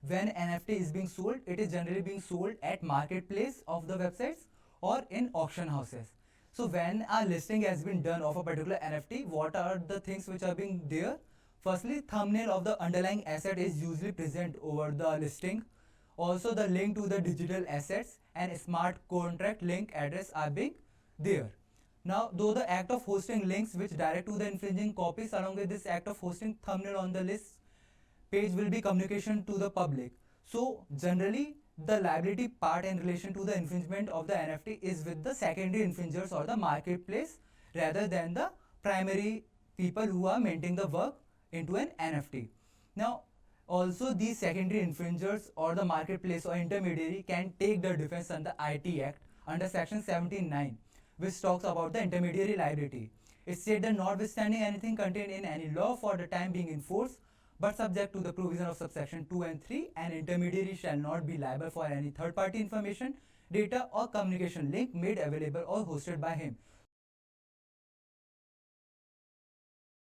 when NFT is being sold, it is generally being sold at marketplace of the websites or in auction houses. So when a listing has been done of a particular NFT, what are the things which are being there? Firstly, thumbnail of the underlying asset is usually present over the listing. Also, the link to the digital assets and smart contract link address are being there. Now, though the act of hosting links which direct to the infringing copies, along with this act of hosting thumbnail on the list page will be communication to the public. So generally, the liability part in relation to the infringement of the NFT is with the secondary infringers or the marketplace rather than the primary people who are minting the work into an NFT. Now, also these secondary infringers or the marketplace or intermediary can take the defense under IT Act under section 79, which talks about the intermediary liability. It states that notwithstanding anything contained in any law for the time being enforced, but subject to the provision of subsection 2 and 3, an intermediary shall not be liable for any third-party information, data or communication link made available or hosted by him.